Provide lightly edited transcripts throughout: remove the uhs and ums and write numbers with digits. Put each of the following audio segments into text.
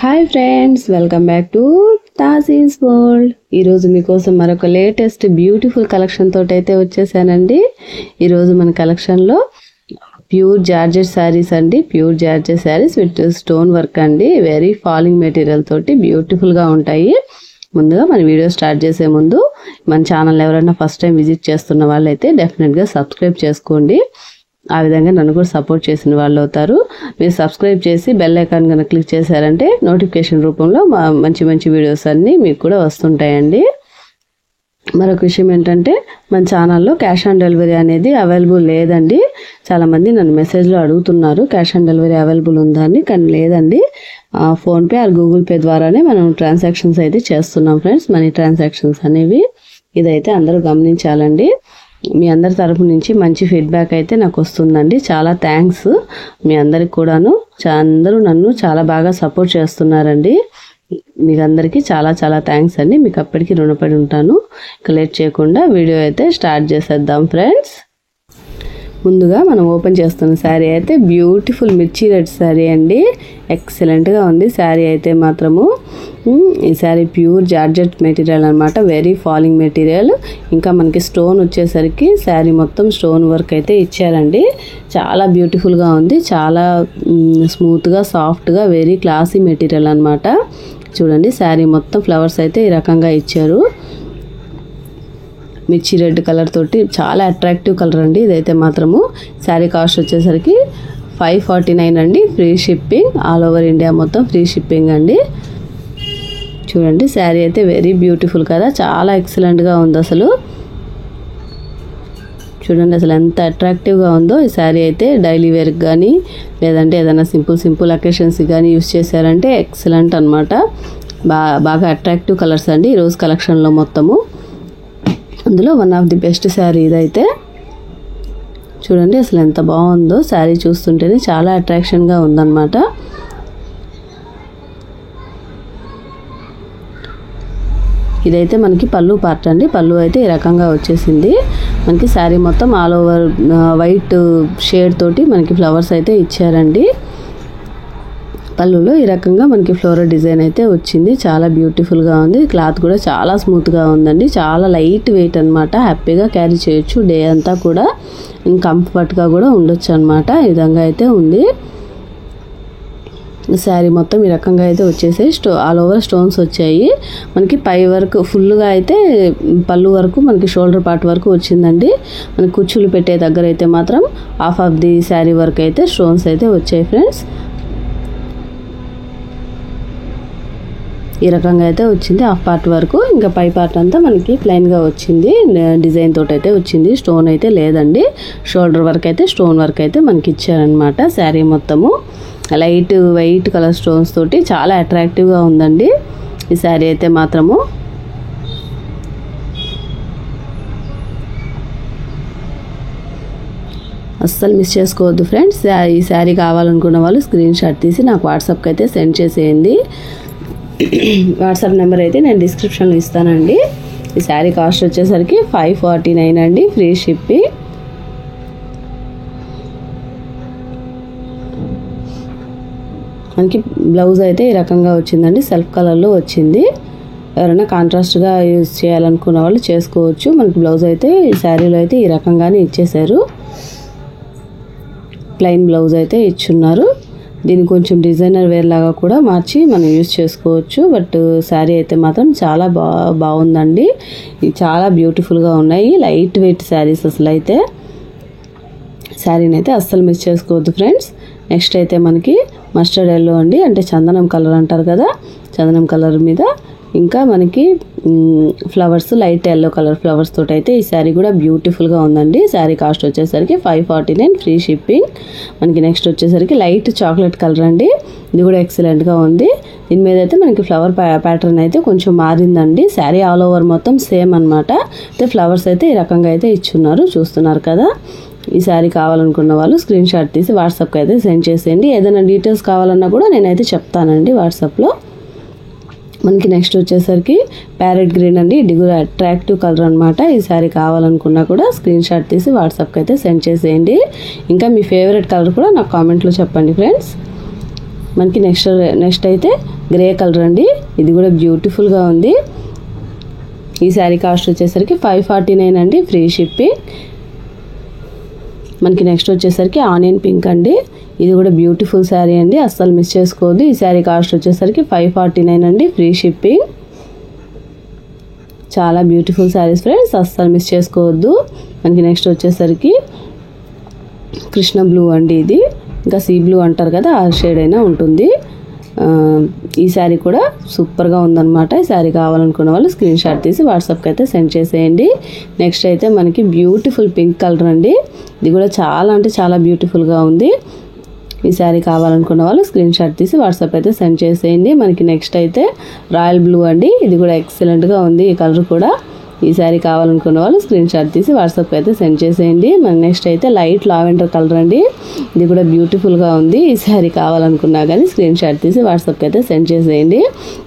Hi friends, welcome back to Taji's world. ఈరోజు మీకోసం మరొక లేటెస్ట్ బ్యూటిఫుల్ కలెక్షన్ తోటి అయితే వచ్చేసానండి. ఈరోజు మన కలెక్షన్లో ప్యూర్ జార్జెట్ శారీస్ అండి. Pure georgette saris with stone work అండి. వెరీ ఫాలింగ్ మెటీరియల్ తోటి బ్యూటిఫుల్గా ఉంటాయి. ముందుగా మన వీడియో స్టార్ట్ చేసే ముందు మన ఛానల్ ఎవరైనా ఫస్ట్ టైం విజిట్ చేస్తున్న వాళ్ళైతే డెఫినెట్గా సబ్స్క్రైబ్ చేసుకోండి. ఆ విధంగా నన్ను కూడా సపోర్ట్ చేసిన వాళ్ళు అవుతారు. మీరు సబ్స్క్రైబ్ చేసి బెల్ ఐకాన్ కనుక క్లిక్ చేశారంటే నోటిఫికేషన్ రూపంలో మంచి మంచి వీడియోస్ అన్నీ మీకు కూడా వస్తుంటాయండి. మరొక విషయం ఏంటంటే, మన ఛానల్లో క్యాష్ ఆన్ డెలివరీ అనేది అవైలబుల్ లేదండి. చాలామంది నన్ను మెసేజ్లో అడుగుతున్నారు క్యాష్ ఆన్ డెలివరీ అవైలబుల్ ఉందా అని. కానీ లేదండి, ఫోన్పే ఆర్ గూగుల్ పే ద్వారానే మనం ట్రాన్సాక్షన్స్ అయితే చేస్తున్నాం ఫ్రెండ్స్, మనీ ట్రాన్సాక్షన్స్ అనేవి. ఇదైతే అందరూ గమనించాలండి. మీ అందరి తరపు నుంచి మంచి ఫీడ్బ్యాక్ అయితే నాకు వస్తుందండి. చాలా థ్యాంక్స్ మీ అందరికి కూడాను. అందరూ నన్ను చాలా బాగా సపోర్ట్ చేస్తున్నారండి. మీకు అందరికీ చాలా చాలా థ్యాంక్స్ అండి. మీకు అప్పటికి రుణపడి ఉంటాను. ఇక లేట్ చేయకుండా వీడియో అయితే స్టార్ట్ చేసేద్దాం ఫ్రెండ్స్. ముందుగా మనం ఓపెన్ చేస్తున్న శారీ అయితే బ్యూటిఫుల్ మిర్చి రెడ్ శారీ అండి. ఎక్సలెంట్గా ఉంది శారీ అయితే మాత్రము. ఈ శారీ ప్యూర్ జార్జెట్ మెటీరియల్ అనమాట. Very falling material. ఇంకా మనకి స్టోన్ వచ్చేసరికి శారీ మొత్తం స్టోన్ వర్క్ అయితే ఇచ్చారండి. చాలా బ్యూటిఫుల్గా ఉంది. చాలా స్మూత్గా సాఫ్ట్గా వెరీ క్లాసీ మెటీరియల్ అనమాట. చూడండి, శారీ మొత్తం ఫ్లవర్స్ అయితే ఈ రకంగా ఇచ్చారు. మిర్చి రెడ్ కలర్ తోటి చాలా అట్రాక్టివ్ కలర్ అండి ఇదైతే మాత్రము. శారీ కాస్ట్ వచ్చేసరికి 549 అండి. Free shipping, all over India మొత్తం ఫ్రీ షిప్పింగ్ అండి. చూడండి, శారీ అయితే వెరీ బ్యూటిఫుల్ కదా, చాలా ఎక్సలెంట్గా ఉంది అసలు. చూడండి అసలు ఎంత అట్రాక్టివ్గా ఉందో ఈ శారీ అయితే. డైలీ వేర్కి కానీ లేదంటే ఏదైనా సింపుల్ అకేషన్స్కి కానీ యూస్ చేశారంటే ఎక్సలెంట్ అనమాట. బాగా అట్రాక్టివ్ కలర్స్ అండి ఈరోజు కలెక్షన్లో మొత్తము. అందులో one of the best sari ఇదైతే. చూడండి అసలు ఎంత బాగుందో శారీ. చూస్తుంటేనే చాలా అట్రాక్షన్గా ఉందన్నమాట. ఇదైతే మనకి పళ్ళు పార్ట్ అండి. పళ్ళు అయితే ఈ రకంగా వచ్చేసింది. మనకి శారీ మొత్తం ఆల్ ఓవర్ వైట్ షేడ్ తోటి మనకి ఫ్లవర్స్ అయితే ఇచ్చారండి. పళ్ళులో ఈ రకంగా మనకి ఫ్లోరల్ డిజైన్ అయితే వచ్చింది. చాలా బ్యూటిఫుల్గా ఉంది. క్లాత్ కూడా చాలా స్మూత్గా ఉందండి. చాలా లైట్ వెయిట్ అనమాట. హ్యాపీగా క్యారీ చేయొచ్చు డే అంతా కూడా. కంఫర్ట్గా కూడా ఉండొచ్చు అనమాట. ఈ విధంగా అయితే ఉంది. శారీ మొత్తం ఈ రకంగా అయితే వచ్చేసాయి. ఆల్ ఓవర్ స్టోన్స్ వచ్చాయి. మనకి పై వరకు ఫుల్గా అయితే పళ్ళు వరకు మనకి షోల్డర్ పార్ట్ వరకు వచ్చిందండి. మనకి కుచ్చులు పెట్టే దగ్గర అయితే మాత్రం హాఫ్ ఆఫ్ ది శారీ వరకు అయితే స్టోన్స్ అయితే వచ్చాయి ఫ్రెండ్స్. ఈ రకంగా అయితే వచ్చింది హాఫ్ పార్ట్ వరకు. ఇంకా పై పార్ట్ అంతా మనకి ప్లెయిన్గా వచ్చింది. డిజైన్ తోటి అయితే వచ్చింది. స్టోన్ అయితే లేదండి. షోల్డర్ వర్క్ అయితే స్టోన్ వర్క్ అయితే మనకి ఇచ్చారనమాట. శారీ మొత్తము లైట్ వైట్ కలర్ స్టోన్స్ తోటి చాలా అట్రాక్టివ్గా ఉందండి ఈ శారీ అయితే మాత్రము. అస్సలు మిస్ చేసుకోవద్దు ఫ్రెండ్స్. ఈ శారీ కావాలనుకున్న వాళ్ళు స్క్రీన్ షాట్ తీసి నాకు వాట్సాప్కి అయితే సెండ్ చేసేయండి. వాట్సాప్ నెంబర్ అయితే నేను డిస్క్రిప్షన్లో ఇస్తానండి. ఈ శారీ కాస్ట్ వచ్చేసరికి 549 అండి. Free shipping. మనకి బ్లౌజ్ అయితే ఈ రకంగా వచ్చిందండి. సెల్ఫ్ కలర్లో వచ్చింది. ఎవరైనా కాంట్రాస్ట్గా యూజ్ చేయాలనుకున్న వాళ్ళు చేసుకోవచ్చు. మనకి బ్లౌజ్ అయితే ఈ శారీలో అయితే ఈ రకంగానే ఇచ్చేశారు. ప్లెయిన్ బ్లౌజ్ అయితే ఇచ్చున్నారు. దీన్ని కొంచెం డిజైనర్ వేర్ లాగా కూడా మార్చి మనం యూజ్ చేసుకోవచ్చు. బట్ శారీ అయితే మాత్రం చాలా బాగుందండి. ఇది చాలా బ్యూటిఫుల్గా ఉన్నాయి. లైట్ వెయిట్ శారీస్ అసలు అయితే. శారీని అయితే అస్సలు మిస్ చేసుకోవద్దు ఫ్రెండ్స్. నెక్స్ట్ అయితే మనకి మస్టర్డ్ ఎల్లో అండి, అంటే చందనం కలర్ అంటారు కదా, చందనం కలర్ మీద ఇంకా మనకి flowers light yellow colour flowers తోటి అయితే ఈ శారీ కూడా బ్యూటిఫుల్గా ఉందండి. శారీ కాస్ట్ వచ్చేసరికి 549 ఫ్రీ షిప్పింగ్. మనకి నెక్స్ట్ వచ్చేసరికి లైట్ చాక్లెట్ కలర్ అండి. ఇది కూడా ఎక్సలెంట్గా ఉంది. దీని మీద అయితే మనకి ఫ్లవర్ ప్యాటర్న్ అయితే కొంచెం మారిందండి. శారీ ఆల్ ఓవర్ మొత్తం సేమ్ అనమాట. అయితే ఫ్లవర్స్ అయితే ఈ రకంగా అయితే ఇచ్చున్నారు. చూస్తున్నారు కదా. ఈ శారీ కావాలనుకున్న వాళ్ళు స్క్రీన్ షాట్ తీసి వాట్సాప్కి అయితే సెండ్ చేసేయండి. ఏదైనా డీటెయిల్స్ కావాలన్నా కూడా నేనైతే చెప్తానండి వాట్సాప్లో. మనకి నెక్స్ట్ వచ్చేసరికి ప్యారెట్ గ్రీన్ అండి. ఇది కూడా అట్రాక్టివ్ కలర్ అనమాట. ఈ శారీ కావాలనుకున్నా కూడా స్క్రీన్ షాట్ తీసి వాట్సాప్కి అయితే సెండ్ చేసేయండి. ఇంకా మీ ఫేవరెట్ కలర్ కూడా నాకు కామెంట్లో చెప్పండి ఫ్రెండ్స్. మనకి నెక్స్ట్ అయితే గ్రే కలర్ అండి. ఇది కూడా బ్యూటిఫుల్గా ఉంది. ఈ శారీ కాస్ట్ వచ్చేసరికి 549 అండి, ఫ్రీ షిప్పింగ్. మనకి నెక్స్ట్ వచ్చేసరికి ఆనియన్ పింక్ అండి. ఇది కూడా బ్యూటిఫుల్ శారీ అండి, అస్సలు మిస్ చేసుకోవద్దు. ఈ శారీ కాస్ట్ వచ్చేసరికి 549 అండి, ఫ్రీ షిప్పింగ్. చాలా బ్యూటిఫుల్ శారీస్ ఫ్రెండ్స్, అస్సలు మిస్ చేసుకోవద్దు. మనకి నెక్స్ట్ వచ్చేసరికి కృష్ణ బ్లూ అండి. ఇది ఇంకా సీ బ్లూ అంటారు కదా, ఆ షేడ్ అయినా ఉంటుంది. ఈ శారీ కూడా సూపర్గా ఉందన్నమాట. ఈ శారీ కావాలనుకున్న వాళ్ళు స్క్రీన్ షాట్ తీసి వాట్సాప్కి అయితే సెండ్ చేసేయండి. నెక్స్ట్ అయితే మనకి బ్యూటిఫుల్ పింక్ కలర్ అండి. ఇది కూడా చాలా అంటే చాలా బ్యూటిఫుల్గా ఉంది. ఈ శారీ కావాలనుకున్న వాళ్ళు స్క్రీన్ షాట్ తీసి వాట్సాప్ అయితే సెండ్ చేసేయండి. మనకి నెక్స్ట్ అయితే రాయల్ బ్లూ అండి. ఇది కూడా ఎక్సలెంట్గా ఉంది ఈ కలర్ కూడా. ఈ శారీ కావాలనుకున్న వాళ్ళు స్క్రీన్ షాట్ తీసి వాట్సాప్కి అయితే సెండ్ చేసేయండి. మన నెక్స్ట్ అయితే లైట్ లావెండర్ కలర్ అండి. ఇది కూడా బ్యూటిఫుల్గా ఉంది. ఈ శారీ కావాలనుకున్నా కానీ స్క్రీన్ షాట్ తీసి వాట్సాప్కి అయితే సెండ్ చేసేయండి.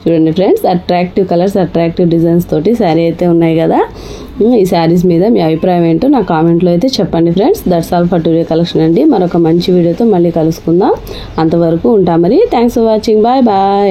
చూడండి friends, attractive colours, attractive designs తోటి శారీ అయితే ఉన్నాయి కదా. ఈ శారీస్ మీద మీ అభిప్రాయం ఏంటో నా కామెంట్లో అయితే చెప్పండి friends. That's all for today collection అండి. మరొక మంచి వీడియోతో మళ్ళీ కలుసుకుందాం. అంతవరకు ఉంటాం మరి. Thanks for watching. Bye bye.